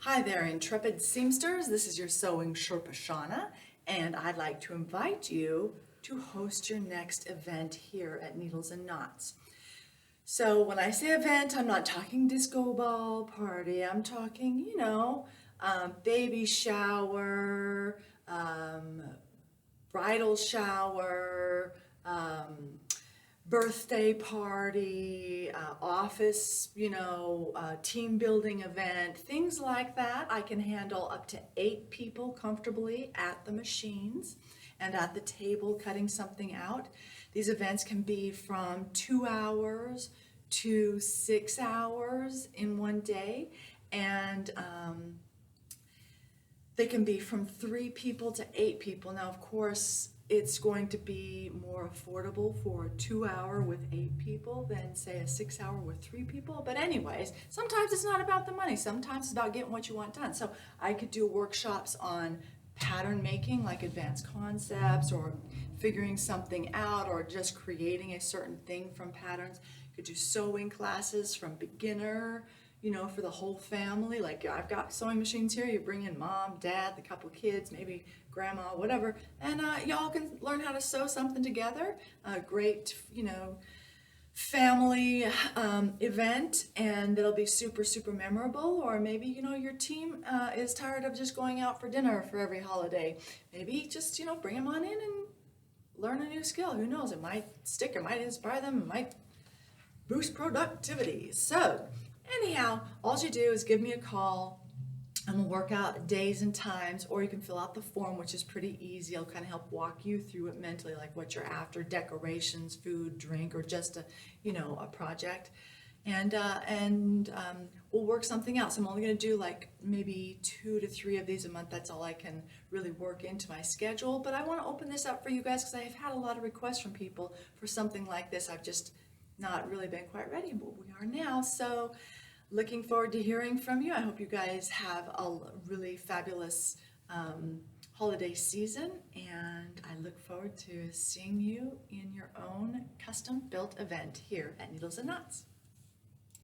Hi there, intrepid seamsters. This is your sewing Sherpa Shauna, and I'd like to invite you to host your next event here at Needles and Knots. So when I say event, I'm not talking disco ball party. I'm talking, baby shower, bridal shower, birthday party, office, team building event, things like that. I can handle up to 8 people comfortably at the machines and at the table cutting something out. These events can be from 2 hours to 6 hours in one day, and they can be from 3 people to 8 people. Now, of course, it's going to be more affordable for a 2-hour with 8 people than, say, a 6-hour with 3 people. But anyways, sometimes it's not about the money. Sometimes it's about getting what you want done. So I could do workshops on pattern making, like advanced concepts, or figuring something out, or just creating a certain thing from patterns. You could do sewing classes from beginner, for the whole family. Like, I've got sewing machines here. You bring in mom, dad, the couple kids, maybe grandma, whatever, and y'all can learn how to sew something together. A great, family event, and it'll be super, super memorable. Or maybe, your team is tired of just going out for dinner for every holiday. Maybe just, bring them on in and learn a new skill. Who knows? It might stick, it might inspire them, it might boost productivity. So anyhow, all you do is give me a call and we'll work out days and times, or you can fill out the form, which is pretty easy. I'll kind of help walk you through it mentally, like what you're after: decorations, food, drink, or just a project. And we'll work something else. I'm only going to do like maybe 2 to 3 of these a month. That's all I can really work into my schedule. But I want to open this up for you guys because I have had a lot of requests from people for something like this. I've just not really been quite ready, but we are now. So looking forward to hearing from you. I hope you guys have a really fabulous holiday season, and I look forward to seeing you in your own custom built event here at Needles and Knots.